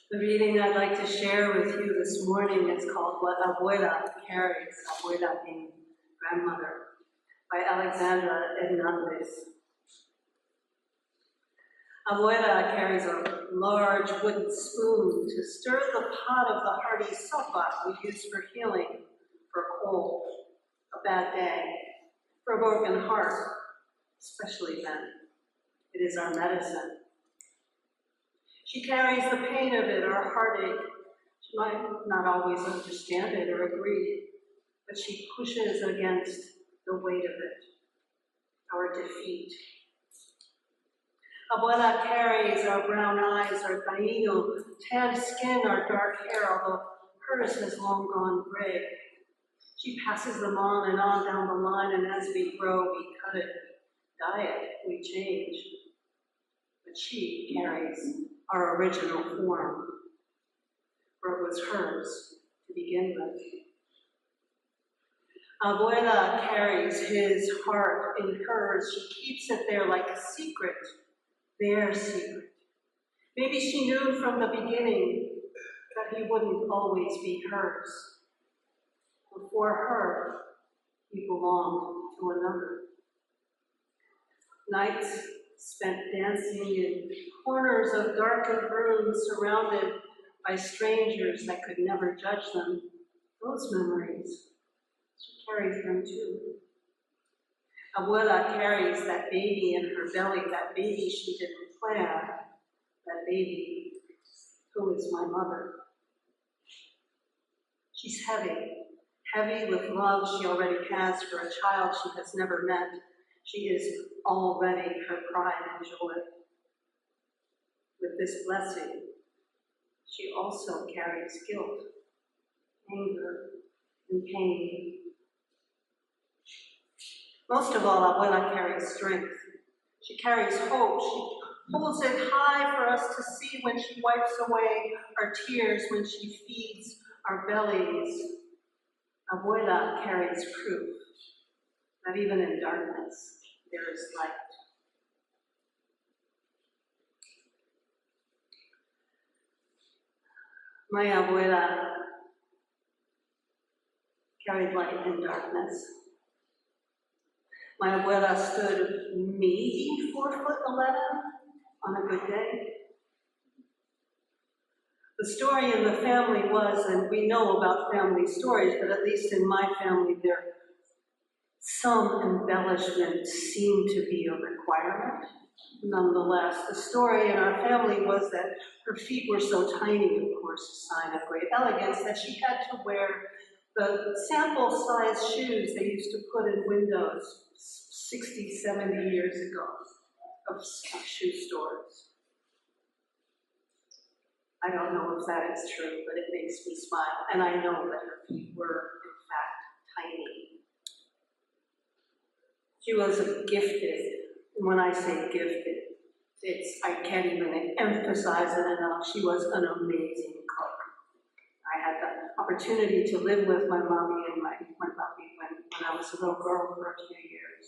The reading I'd like to share with you this morning is called What Abeula Carries, Abeula being grandmother, by Alexandra Hernández. Abeula carries a large wooden spoon to stir the pot of the hearty sopa we use for healing, for a cold, a bad day, for a broken heart, especially then. It is our medicine. She carries the pain of it, our heartache. She might not always understand it or agree, but she pushes against the weight of it, our defeat. Abuela carries our brown eyes, our taíno, tanned skin, our dark hair, although hers has long gone gray. She passes them on and on down the line, and as we grow, we cut it, dye it, we change. But she carries our original form, for it was hers to begin with. Abuela carries his heart in hers. She keeps it there like a secret, their secret. Maybe she knew from the beginning that he wouldn't always be hers. Before her, he belonged to another. Nights spent dancing in corners of darkened rooms surrounded by strangers that could never judge them. Those memories, she carries them too. Abuela carries that baby in her belly, that baby she didn't plan, that baby who is my mother. She's heavy with love she already has for a child she has never met. She is already her pride and joy. With this blessing, she also carries guilt, anger, and pain. Most of all, Abuela carries strength. She carries hope. She holds it high for us to see when she wipes away our tears, when she feeds our bellies. Abuela carries proof that even in darkness, there is light. My abuela carried light in darkness. My abuela stood maybe 4'11" on a good day. The story in the family was, and we know about family stories, but at least in my family, some embellishment seemed to be a requirement. Nonetheless, the story in our family was that her feet were so tiny, of course, a sign of great elegance, that she had to wear the sample-sized shoes they used to put in windows 60, 70 years ago of shoe stores. I don't know if that is true, but it makes me smile, and I know that her feet were, in fact, tiny. She was gifted. When I say gifted, I can't even emphasize it enough. She was an amazing cook. I had the opportunity to live with my mommy and my papi when I was a little girl for a few years.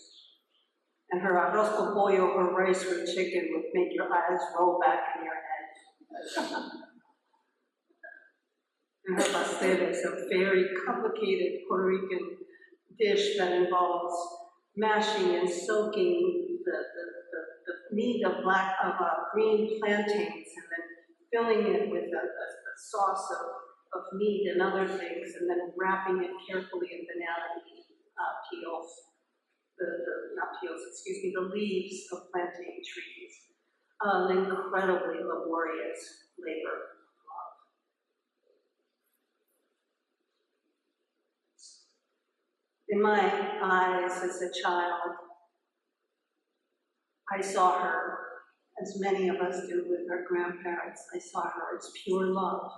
And her arroz con pollo, her rice with chicken, would make your eyes roll back in your head. And her pastel is a very complicated Puerto Rican dish that involves mashing and soaking the meat of green plantains and then filling it with a sauce of meat and other things, and then wrapping it carefully in banana peels, the leaves of plantain trees. An incredibly laborious labor of love. In my eyes as a child, I saw her, as many of us do with our grandparents, I saw her as pure love.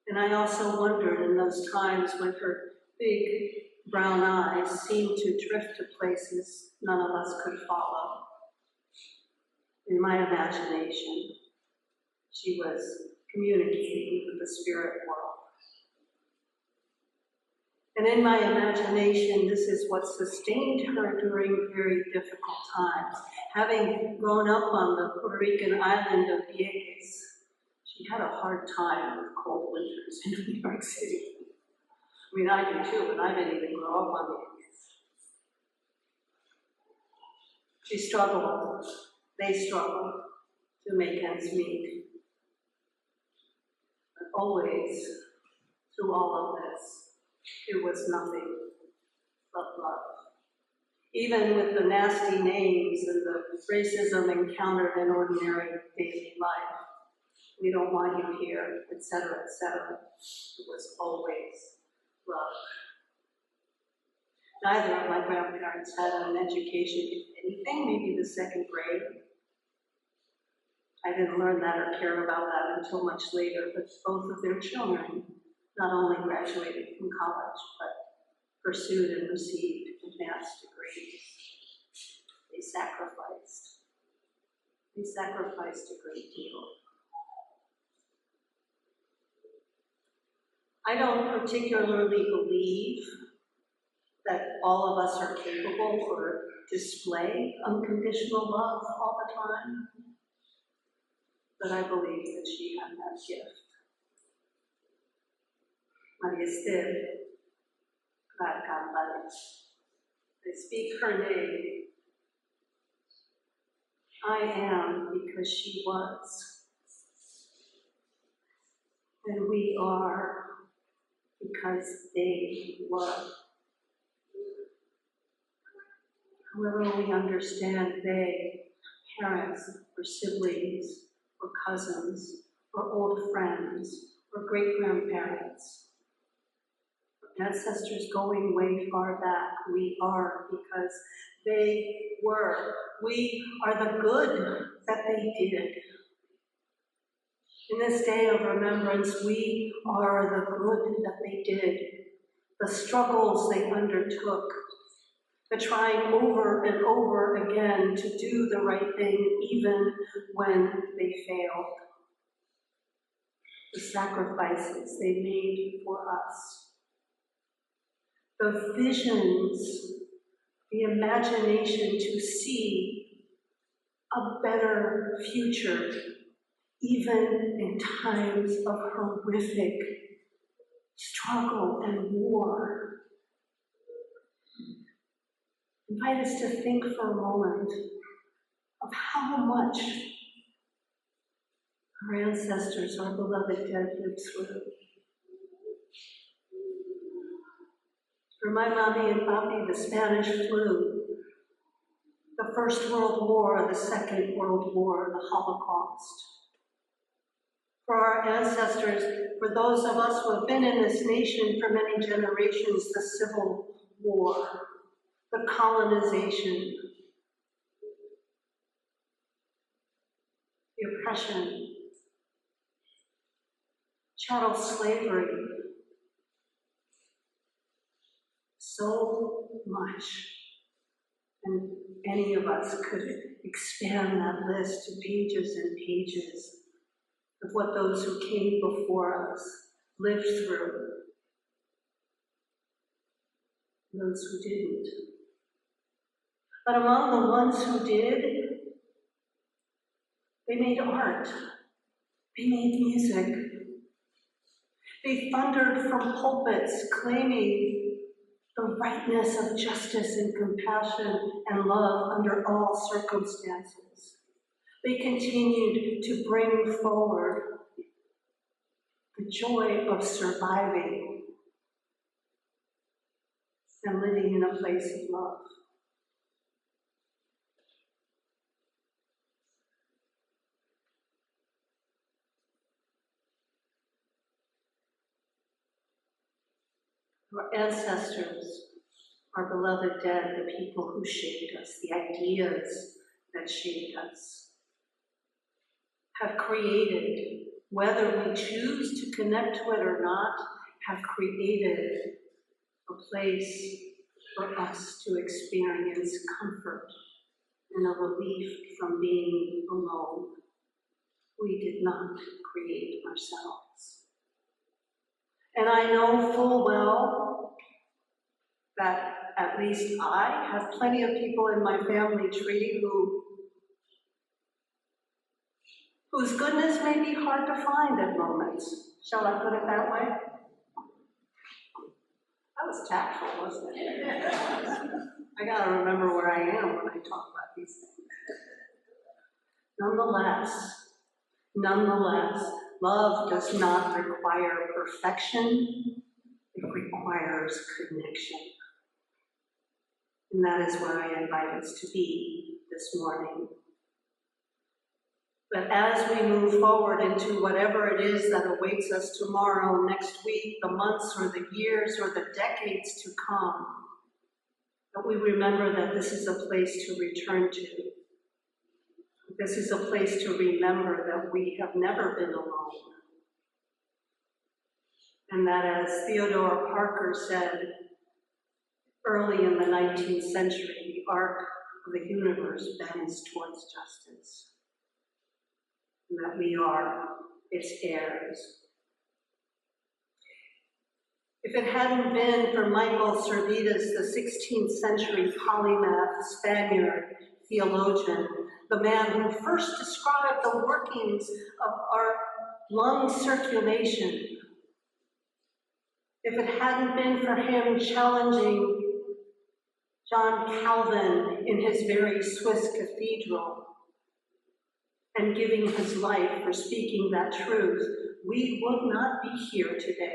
And I also wondered in those times when her big brown eyes seemed to drift to places none of us could follow. In my imagination, she was communicating with the spirit world. And in my imagination, this is what sustained her during very difficult times. Having grown up on the Puerto Rican island of Vieques, She had a hard time with cold winters in New York City. I mean, I do too, and I didn't even grow up on the East. She struggled, they struggled to make ends meet. But always, through all of this, it was nothing but love. Even with the nasty names and the racism encountered in ordinary daily life, we don't want you here, etc., etc. It was always love. Neither of my grandparents had an education, if anything, maybe the second grade. I didn't learn that or care about that until much later, but both of their children not only graduated from college, but pursued and received advanced degrees. They sacrificed. They sacrificed a great deal. I don't particularly believe that all of us are capable or display unconditional love all the time, but I believe that she had that gift. María Uitti MCCabe. I speak her name. I am because she was. And we are because they were. However we understand they, parents or siblings or cousins or old friends or great-grandparents, ancestors going way far back, we are because they were. We are the good that they did. In this day of remembrance, we are the good that they did, the struggles they undertook, the trying over and over again to do the right thing even when they failed, the sacrifices they made for us, the visions, the imagination to see a better future, even in times of horrific struggle and war. Invite us to think for a moment of how much our ancestors, our beloved dead, lived through. For my mommy and papi, the Spanish flu, the First World War, the Second World War, the Holocaust. For our ancestors, for those of us who have been in this nation for many generations, the Civil War, the colonization, the oppression, chattel slavery, so much. And any of us could expand that list to pages and pages of what those who came before us lived through, those who didn't. But among the ones who did, they made art, they made music, they thundered from pulpits claiming the rightness of justice and compassion and love under all circumstances. They continued to bring forward the joy of surviving and living in a place of love. Our ancestors, our beloved dead, the people who shaped us, the ideas that shaped us, have created, whether we choose to connect to it or not, have created a place for us to experience comfort and a relief from being alone. We did not create ourselves. And I know full well that at least I have plenty of people in my family tree who whose goodness may be hard to find at moments. Shall I put it that way? That was tactful, wasn't it? I gotta remember where I am when I talk about these things. Nonetheless, love does not require perfection, it requires connection. And that is where I invite us to be this morning. But as we move forward into whatever it is that awaits us tomorrow, next week, the months or the years or the decades to come, that we remember that this is a place to return to. This is a place to remember that we have never been alone. And that, as Theodore Parker said early in the 19th century, the arc of the universe bends towards justice. And that we are its heirs. If it hadn't been for Michael Servetus, the 16th century polymath Spaniard theologian, the man who first described the workings of our lung circulation, if it hadn't been for him challenging John Calvin in his very Swiss cathedral, and giving his life for speaking that truth, we would not be here today.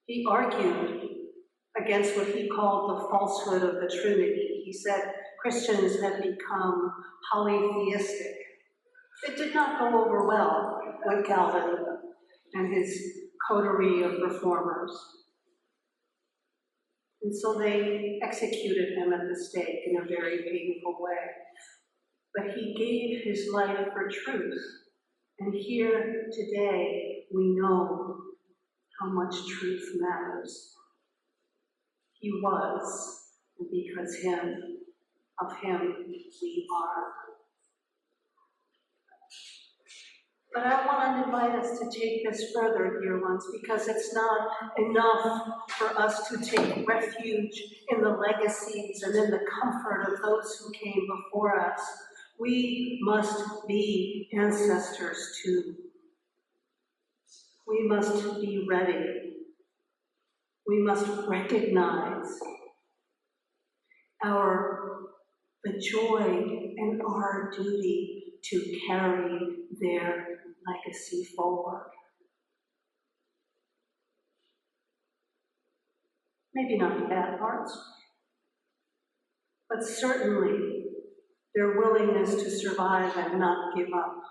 He argued against what he called the falsehood of the Trinity. He said Christians had become polytheistic. It did not go over well with Calvin and his coterie of reformers. And so they executed him at the stake in a very painful way. But he gave his life for truth. And here today, we know how much truth matters. He was, and because of him, we are. But I want to invite us to take this further, dear ones, because it's not enough for us to take refuge in the legacies and in the comfort of those who came before us. We must be ancestors too. We must be ready. We must recognize the joy and our duty to carry their legacy forward. Maybe not the bad parts, but certainly their willingness to survive and not give up.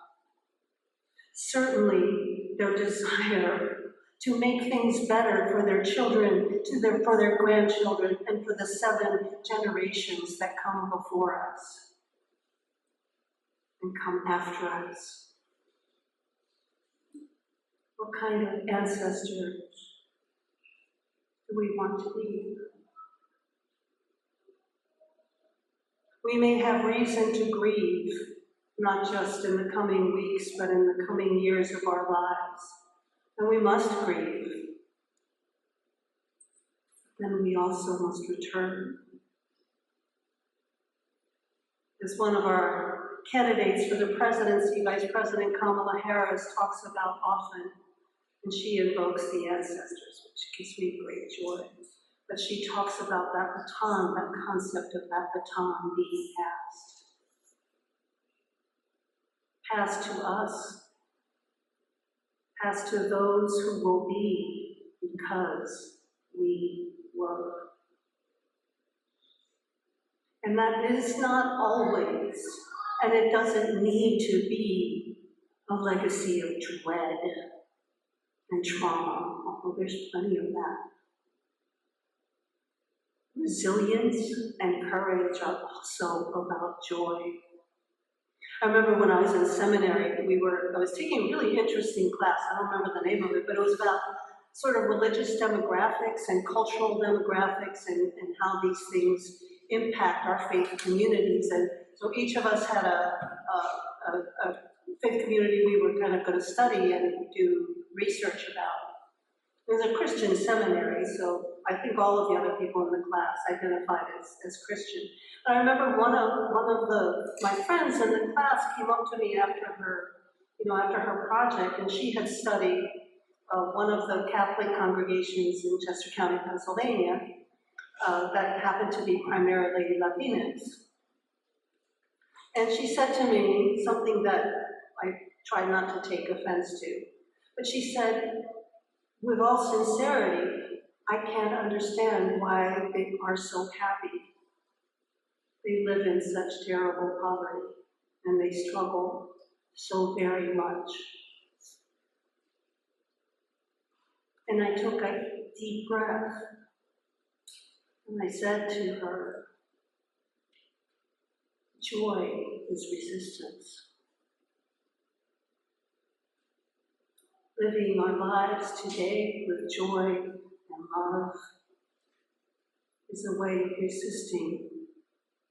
Certainly their desire to make things better for their children, for their grandchildren, and for the 7 generations that come before us and come after us. What kind of ancestors do we want to be? We may have reason to grieve, not just in the coming weeks, but in the coming years of our lives. And we must grieve. Then we also must return. As one of our candidates for the presidency, Vice President Kamala Harris, talks about often, and she invokes the ancestors, which gives me great joy. But she talks about that baton, that concept of that baton being passed to us, passed to those who will be because we were. And that is not always, and it doesn't need to be, a legacy of dread and trauma, although there's plenty of that. Resilience and courage are also about joy. I remember when I was in seminary, I was taking a really interesting class. I don't remember the name of it, but it was about sort of religious demographics and cultural demographics and how these things impact our faith communities. And so each of us had a faith community we were kind of going to study and do research about. It was a Christian seminary, so I think all of the other people in the class identified as Christian. And I remember one of my friends in the class came up to me after her project, and she had studied one of the Catholic congregations in Chester County, Pennsylvania, that happened to be primarily Latinx. And she said to me something that I try not to take offense to, but she said, with all sincerity, I can't understand why they are so happy. They live in such terrible poverty, and they struggle so very much. And I took a deep breath, and I said to her, joy is resistance. Living our lives today with joy and love is a way of resisting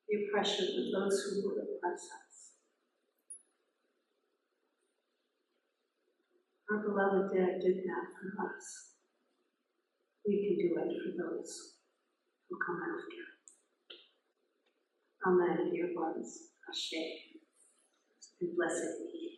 the oppression of those who would oppress us. Our beloved Dad did that for us. We can do it for those who come after. Amen, dear ones. Ashe. And blessed be.